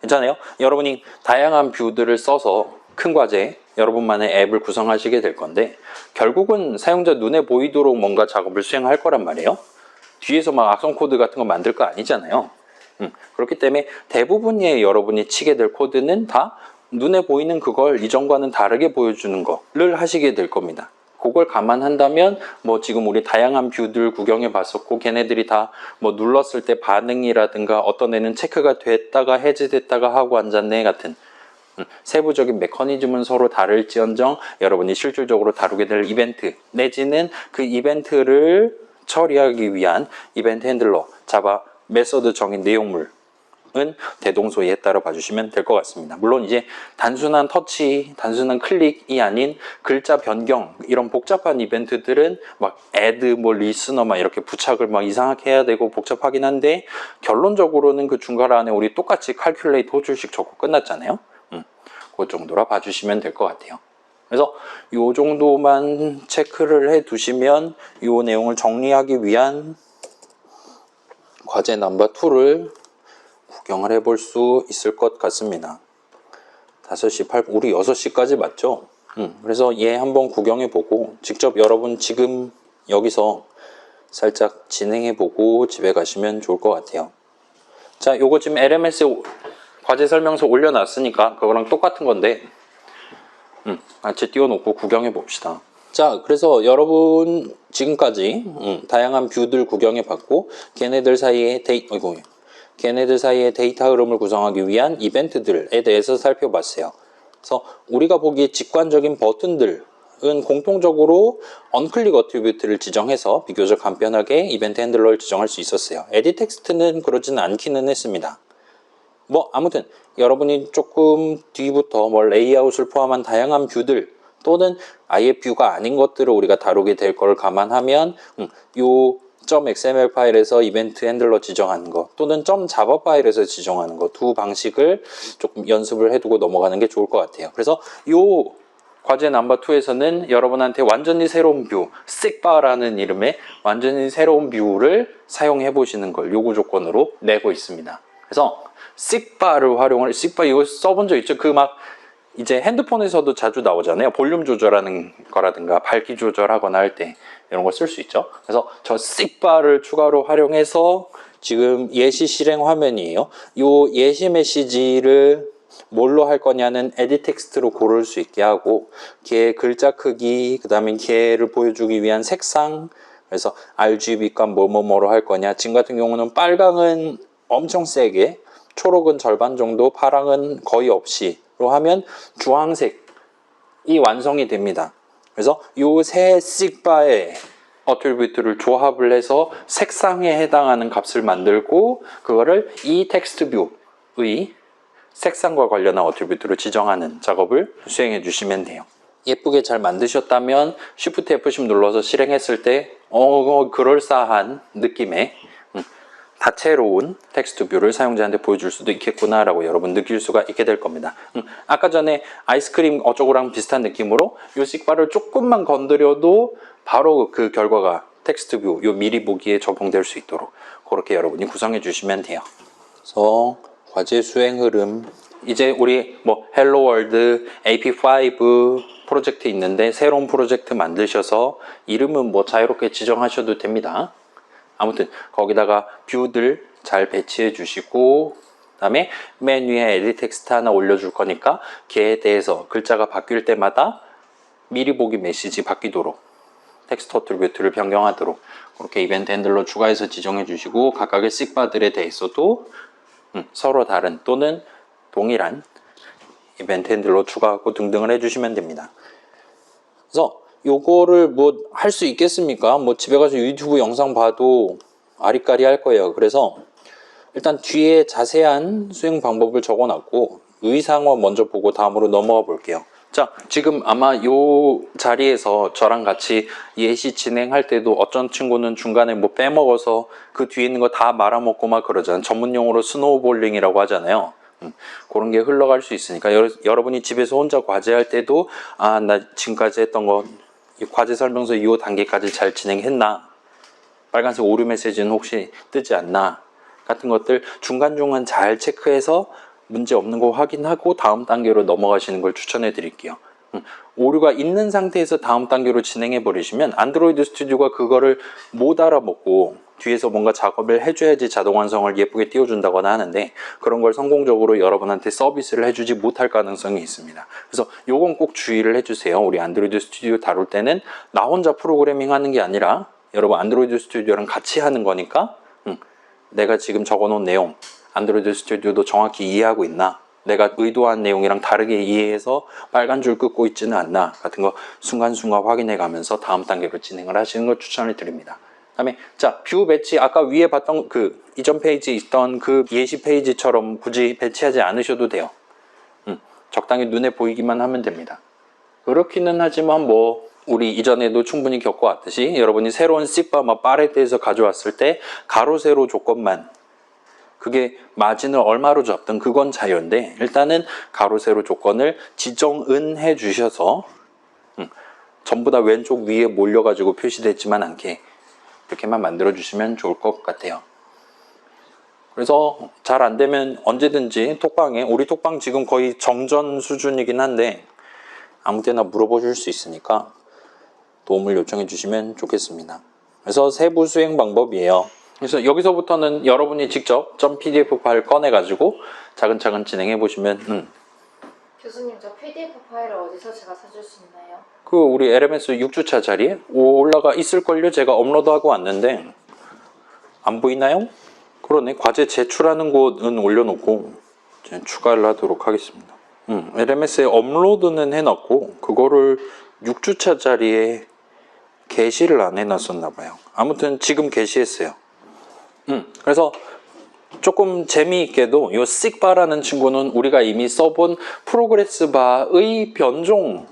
괜찮아요? 여러분이 다양한 뷰들을 써서 큰 과제, 여러분만의 앱을 구성하시게 될 건데, 결국은 사용자 눈에 보이도록 뭔가 작업을 수행할 거란 말이에요. 뒤에서 막 악성 코드 같은 거 만들 거 아니잖아요. 그렇기 때문에 대부분의 여러분이 치게 될 코드는 다 눈에 보이는 그걸 이전과는 다르게 보여주는 거를 하시게 될 겁니다. 그걸 감안한다면 뭐 지금 우리 다양한 뷰들 구경해 봤었고, 걔네들이 다 뭐 눌렀을 때 반응이라든가 어떤 애는 체크가 됐다가 해제됐다가 하고 앉았네 같은 세부적인 메커니즘은 서로 다를지언정 여러분이 실질적으로 다루게 될 이벤트 내지는 그 이벤트를 처리하기 위한 이벤트 핸들러, 자바 메서드 정의 내용물은 대동소이에 따라 봐주시면 될 것 같습니다. 물론 이제 단순한 터치, 단순한 클릭이 아닌 글자 변경, 이런 복잡한 이벤트들은 막 add, 뭐 listener 막 이렇게 부착을 막 이상하게 해야 되고 복잡하긴 한데, 결론적으로는 그 중간에 우리 똑같이 calculate 호출식 적고 끝났잖아요. 그 정도라 봐주시면 될 것 같아요. 그래서 이 정도만 체크를 해 두시면 이 내용을 정리하기 위한 과제 넘버 2를 구경을 해볼 수 있을 것 같습니다. 5시 8분, 우리 6시까지 맞죠? 그래서 얘 한번 구경해 보고 직접 여러분 지금 여기서 살짝 진행해 보고 집에 가시면 좋을 것 같아요. 자, 요거 지금 LMS 과제 설명서 올려놨으니까 그거랑 똑같은 건데 같이 띄워놓고 구경해 봅시다. 자, 그래서 여러분 지금까지 다양한 뷰들 구경해 봤고, 걔네들 사이에 데이터 흐름을 구성하기 위한 이벤트들에 대해서 살펴봤어요. 그래서 우리가 보기에 직관적인 버튼들은 공통적으로 언클릭 어트리뷰트를 지정해서 비교적 간편하게 이벤트 핸들러를 지정할 수 있었어요. 에디트 텍스트는 그러지는 않기는 했습니다. 뭐 아무튼 여러분이 조금 뒤부터 뭐 레이아웃을 포함한 다양한 뷰들 또는 아예 뷰가 아닌 것들을 우리가 다루게 될 걸 감안하면 요 .xml 파일에서 이벤트 핸들러 지정하는 거 또는 .java 파일에서 지정하는 거 두 방식을 조금 연습을 해두고 넘어가는 게 좋을 것 같아요. 그래서 요 과제 넘버 2에서는 여러분한테 완전히 새로운 뷰, 식바라는 이름의 완전히 새로운 뷰를 사용해 보시는 걸 요구 조건으로 내고 있습니다. 그래서 식바를 활용을, 식바 이거 써본 적 있죠? 그 막 이제 핸드폰에서도 자주 나오잖아요. 볼륨 조절하는 거라든가 밝기 조절하거나 할 때 이런 거 쓸 수 있죠. 그래서 저 식바를 추가로 활용해서 지금 예시 실행 화면이에요. 요 예시 메시지를 뭘로 할 거냐는 에디트 텍스트로 고를 수 있게 하고, 걔 글자 크기, 그 다음에 걔를 보여주기 위한 색상, 그래서 RGB값 뭐뭐뭐로 할 거냐. 지금 같은 경우는 빨강은 엄청 세게, 초록은 절반 정도, 파랑은 거의 없이로 하면 주황색이 완성이 됩니다. 그래서 요 세 식바의 어트리뷰트를 조합을 해서 색상에 해당하는 값을 만들고 그거를 이 텍스트 뷰의 색상과 관련한 어트리뷰트로 지정하는 작업을 수행해 주시면 돼요. 예쁘게 잘 만드셨다면 Shift F10 눌러서 실행했을 때 그럴싸한 느낌의 다채로운 텍스트 뷰를 사용자한테 보여줄 수도 있겠구나 라고 여러분 느낄 수가 있게 될 겁니다. 아까 전에 아이스크림 어쩌고랑 비슷한 느낌으로 이 씩바를 조금만 건드려도 바로 그 결과가 텍스트 뷰, 요 미리 보기에 적용될 수 있도록 그렇게 여러분이 구성해 주시면 돼요. 그래서 과제 수행 흐름, 이제 우리 뭐 헬로 월드, AP5 프로젝트 있는데 새로운 프로젝트 만드셔서 이름은 뭐 자유롭게 지정하셔도 됩니다. 아무튼 거기다가 뷰들 잘 배치해 주시고 그다음에 맨 위에 에디 텍스트 하나 올려줄 거니까 걔에 대해서 글자가 바뀔 때마다 미리 보기 메시지 바뀌도록 텍스트 어트리뷰트를 변경하도록 그렇게 이벤트 핸들러 추가해서 지정해 주시고 각각의 씩바들에 대해서도 서로 다른 또는 동일한 이벤트 핸들러 추가하고 등등을 해주시면 됩니다. 그래서 요거를 뭐 할 수 있겠습니까? 뭐 집에 가서 유튜브 영상 봐도 아리까리 할 거예요. 그래서 일단 뒤에 자세한 수행 방법을 적어놨고 의상어 먼저 보고 다음으로 넘어가 볼게요. 자, 지금 아마 요 자리에서 저랑 같이 예시 진행할 때도 어떤 친구는 중간에 뭐 빼먹어서 그 뒤에 있는 거 다 말아먹고 막 그러잖아요. 전문용어로 스노우볼링이라고 하잖아요. 그런 게 흘러갈 수 있으니까 여러분이 집에서 혼자 과제할 때도 나 지금까지 했던 거 과제 설명서 2호 단계까지 잘 진행했나, 빨간색 오류 메시지는 혹시 뜨지 않나 같은 것들 중간중간 잘 체크해서 문제 없는 거 확인하고 다음 단계로 넘어가시는 걸 추천해 드릴게요. 오류가 있는 상태에서 다음 단계로 진행해 버리시면 안드로이드 스튜디오가 그거를 못 알아먹고 뒤에서 뭔가 작업을 해줘야지 자동 완성을 예쁘게 띄워준다거나 하는데 그런 걸 성공적으로 여러분한테 서비스를 해주지 못할 가능성이 있습니다. 그래서 요건 꼭 주의를 해주세요. 우리 안드로이드 스튜디오 다룰 때는 나 혼자 프로그래밍 하는 게 아니라 여러분 안드로이드 스튜디오랑 같이 하는 거니까 내가 지금 적어놓은 내용 안드로이드 스튜디오도 정확히 이해하고 있나, 내가 의도한 내용이랑 다르게 이해해서 빨간 줄 긋고 있지는 않나 같은 거 순간순간 확인해 가면서 다음 단계로 진행을 하시는 걸 추천을 드립니다. 그다음에 자, 뷰 배치 아까 위에 봤던 그 이전 페이지에 있던 그 예시 페이지처럼 굳이 배치하지 않으셔도 돼요. 적당히 눈에 보이기만 하면 됩니다. 그렇기는 하지만 뭐 우리 이전에도 충분히 겪어왔듯이 여러분이 새로운 씩바 파레트에서 가져왔을 때 가로 세로 조건만 그게 마진을 얼마로 잡든 그건 자유인데 일단은 가로 세로 조건을 지정은 해 주셔서 전부 다 왼쪽 위에 몰려가지고 표시되지만 않게 이렇게만 만들어 주시면 좋을 것 같아요. 그래서 잘 안 되면 언제든지 톡방에, 우리 톡방 지금 거의 정전 수준이긴 한데 아무 때나 물어보실 수 있으니까 도움을 요청해 주시면 좋겠습니다. 그래서 세부 수행 방법이에요. 그래서 여기서부터는 여러분이 직접 .pdf 파일 꺼내가지고 차근차근 진행해 보시면 교수님, 저 PDF 파일을 어디서 제가 찾을 수 있나요? 그 우리 LMS 6주차 자리에 올라가 있을걸요? 제가 업로드하고 왔는데 안 보이나요? 그러네. 과제 제출하는 곳은 올려놓고 추가를 하도록 하겠습니다. LMS에 업로드는 해놨고 그거를 6주차 자리에 게시를 안 해놨었나 봐요. 아무튼 지금 게시했어요. 그래서 조금 재미있게도 이 씩바라는 친구는 우리가 이미 써본 프로그레스 바의 변종이에요.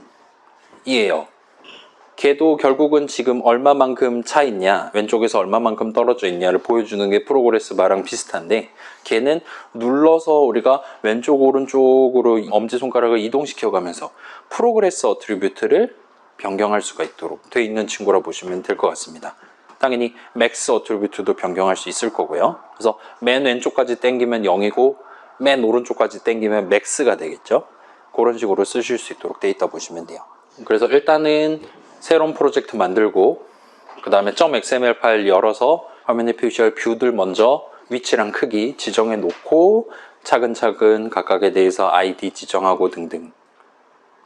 걔도 결국은 지금 얼마만큼 차 있냐, 왼쪽에서 얼마만큼 떨어져 있냐를 보여주는 게 프로그레스 바랑 비슷한데 걔는 눌러서 우리가 왼쪽 오른쪽으로 엄지손가락을 이동시켜 가면서 프로그레스 어트리뷰트를 변경할 수가 있도록 되어 있는 친구라 보시면 될 것 같습니다. 당연히 맥스 어트리뷰트도 변경할 수 있을 거고요. 그래서 맨 왼쪽까지 당기면 0이고 맨 오른쪽까지 당기면 맥스가 되겠죠. 그런 식으로 쓰실 수 있도록 되어 있다 보시면 돼요. 그래서 일단은 새로운 프로젝트 만들고 그 다음에 .xml 파일 열어서 화면에 표시할 뷰들 먼저 위치랑 크기 지정해 놓고 차근차근 각각에 대해서 아이디 지정하고 등등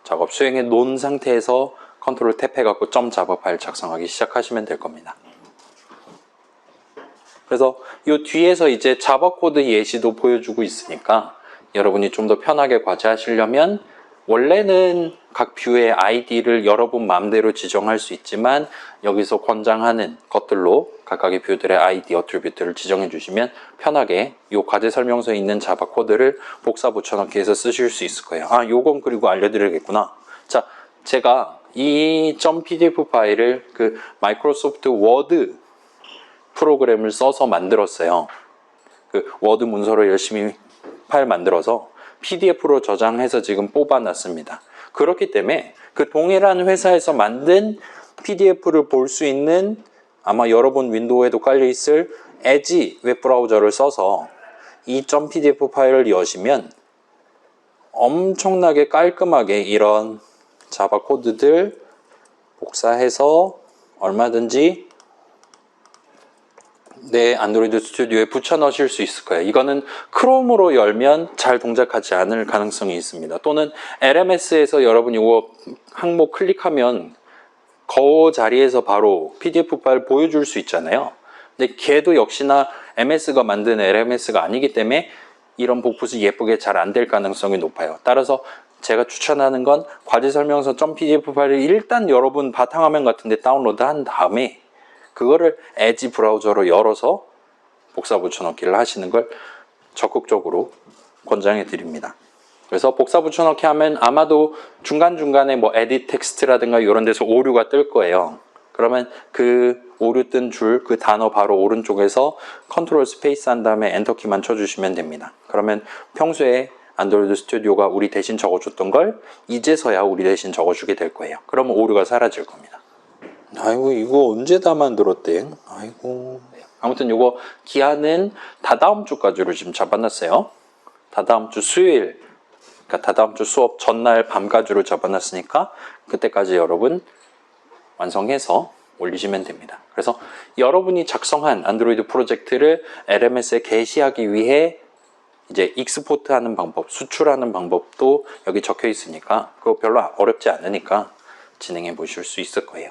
작업 수행해 놓은 상태에서 컨트롤 탭 해갖고 .java 파일 작성하기 시작하시면 될 겁니다. 그래서 이 뒤에서 이제 자바 코드 예시도 보여주고 있으니까 여러분이 좀 더 편하게 과제하시려면 원래는 각 뷰의 아이디를 여러분 마음대로 지정할 수 있지만 여기서 권장하는 것들로 각각의 뷰들의 아이디 어트리뷰트를 지정해 주시면 편하게 이 과제 설명서에 있는 자바 코드를 복사 붙여넣기 해서 쓰실 수 있을 거예요. 아, 요건 그리고 알려드려야겠구나. 자, 제가 이 .pdf 파일을 그 마이크로소프트 워드 프로그램을 써서 만들었어요. 그 워드 문서로 열심히 파일 만들어서 PDF로 저장해서 지금 뽑아놨습니다. 그렇기 때문에 그 동일한 회사에서 만든 PDF를 볼 수 있는 아마 여러분 윈도우에도 깔려있을 에지 웹브라우저를 써서 이 .pdf 파일을 여시면 엄청나게 깔끔하게 이런 자바 코드들 복사해서 얼마든지 내 안드로이드 스튜디오에 붙여 넣으실 수 있을 거예요. 이거는 크롬으로 열면 잘 동작하지 않을 가능성이 있습니다. 또는 LMS에서 여러분이 이거 항목 클릭하면 그 자리에서 바로 PDF 파일 보여줄 수 있잖아요. 근데 걔도 역시나 MS가 만든 LMS가 아니기 때문에 이런 복붙이 예쁘게 잘 안 될 가능성이 높아요. 따라서 제가 추천하는 건 과제 설명서 .pdf 파일을 일단 여러분 바탕화면 같은 데 다운로드 한 다음에 그거를 에지 브라우저로 열어서 복사 붙여넣기를 하시는 걸 적극적으로 권장해 드립니다. 그래서 복사 붙여넣기 하면 아마도 중간중간에 뭐 에디트 텍스트라든가 이런 데서 오류가 뜰 거예요. 그러면 그 오류 뜬 줄 그 단어 바로 오른쪽에서 컨트롤 스페이스 한 다음에 엔터키만 쳐주시면 됩니다. 그러면 평소에 안드로이드 스튜디오가 우리 대신 적어줬던 걸 이제서야 우리 대신 적어주게 될 거예요. 그러면 오류가 사라질 겁니다. 아이고 이거 언제 다 만들었대? 아이고. 아무튼 이거 기한은 다다음 주까지로 지금 잡아놨어요. 다다음 주 수요일, 그러니까 다다음 주 수업 전날 밤까지로 잡아놨으니까 그때까지 여러분 완성해서 올리시면 됩니다. 그래서 여러분이 작성한 안드로이드 프로젝트를 LMS에 게시하기 위해 이제 익스포트하는 방법, 수출하는 방법도 여기 적혀 있으니까 그거 별로 어렵지 않으니까 진행해 보실 수 있을 거예요.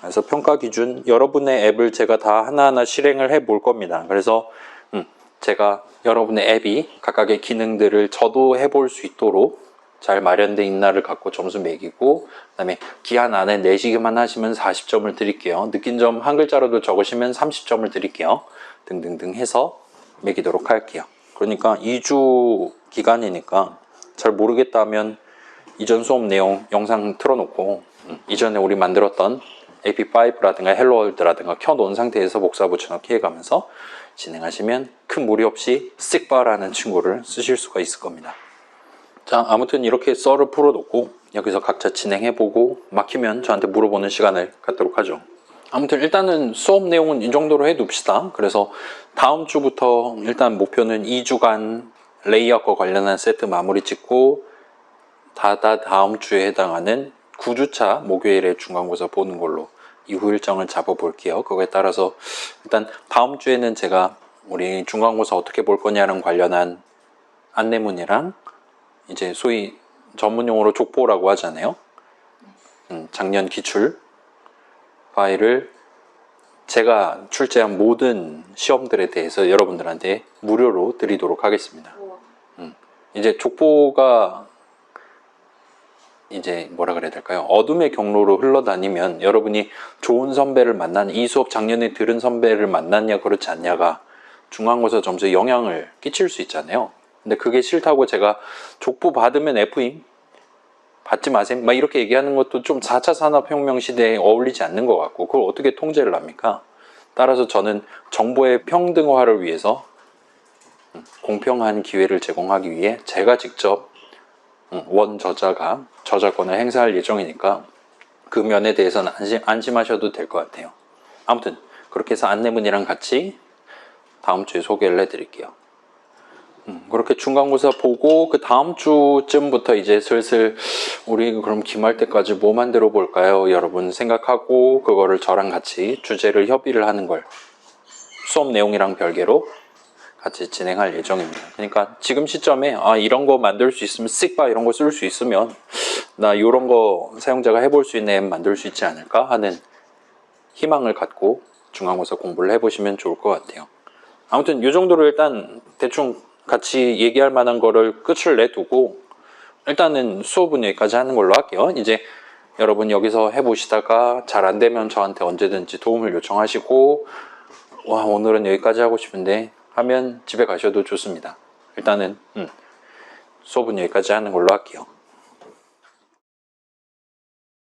그래서 평가 기준 여러분의 앱을 제가 다 하나하나 실행을 해 볼 겁니다. 그래서 제가 여러분의 앱이 각각의 기능들을 저도 해볼 수 있도록 잘 마련되어 있나를 갖고 점수 매기고, 그 다음에 기한 안에 내시기만 하시면 40점을 드릴게요. 느낀 점 한 글자로도 적으시면 30점을 드릴게요. 등등등 해서 매기도록 할게요. 그러니까 2주 기간이니까 잘 모르겠다면 이전 수업 내용 영상 틀어놓고 이전에 우리 만들었던 AP5라든가 헬로월드라든가 켜놓은 상태에서 복사 붙여넣기 해가면서 진행하시면 큰 무리 없이 씩바라는 친구를 쓰실 수가 있을 겁니다. 자, 아무튼 이렇게 썰을 풀어놓고 여기서 각자 진행해보고 막히면 저한테 물어보는 시간을 갖도록 하죠. 아무튼 일단은 수업 내용은 이 정도로 해둡시다. 그래서 다음 주부터 일단 목표는 2주간 레이아웃과 관련한 세트 마무리 짓고 다음 주에 해당하는 9주차 목요일에 중간고사 보는 걸로 이후 일정을 잡아볼게요. 그거에 따라서 일단 다음 주에는 제가 우리 중간고사 어떻게 볼 거냐랑 관련한 안내문이랑 이제 소위 전문용어로 족보라고 하잖아요. 작년 기출 파일을 제가 출제한 모든 시험들에 대해서 여러분들한테 무료로 드리도록 하겠습니다. 이제 족보가 이제 뭐라 그래야 될까요? 어둠의 경로로 흘러다니면 여러분이 좋은 선배를 만난, 이 수업 작년에 들은 선배를 만났냐 그렇지 않냐가 중간고사 점수에 영향을 끼칠 수 있잖아요. 근데 그게 싫다고 제가 족보 받으면 F임, 받지 마세요 막 이렇게 얘기하는 것도 좀 4차 산업혁명 시대에 어울리지 않는 것 같고, 그걸 어떻게 통제를 합니까? 따라서 저는 정보의 평등화를 위해서 공평한 기회를 제공하기 위해 제가 직접 원 저자가 저작권을 행사할 예정이니까 그 면에 대해서는 안심하셔도 될 것 같아요. 아무튼 그렇게 해서 안내문이랑 같이 다음 주에 소개를 해드릴게요. 그렇게 중간고사 보고 그 다음 주쯤부터 이제 슬슬 우리 그럼 기말 때까지 뭐 만들어 볼까요? 여러분 생각하고 그거를 저랑 같이 주제를 협의를 하는 걸 수업 내용이랑 별개로 같이 진행할 예정입니다. 그러니까 지금 시점에 이런 거 만들 수 있으면 씩바 이런 거 쓸 수 있으면 나 이런 거 사용자가 해볼 수 있는 앱 만들 수 있지 않을까 하는 희망을 갖고 중간고사 공부를 해보시면 좋을 것 같아요. 아무튼 이 정도로 일단 대충 같이 얘기할 만한 거를 끝을 내두고 일단은 수업은 여기까지 하는 걸로 할게요. 이제 여러분 여기서 해보시다가 잘 안 되면 저한테 언제든지 도움을 요청하시고, 와, 오늘은 여기까지 하고 싶은데 하면 집에 가셔도 좋습니다. 일단은 수업은 여기까지 하는 걸로 할게요.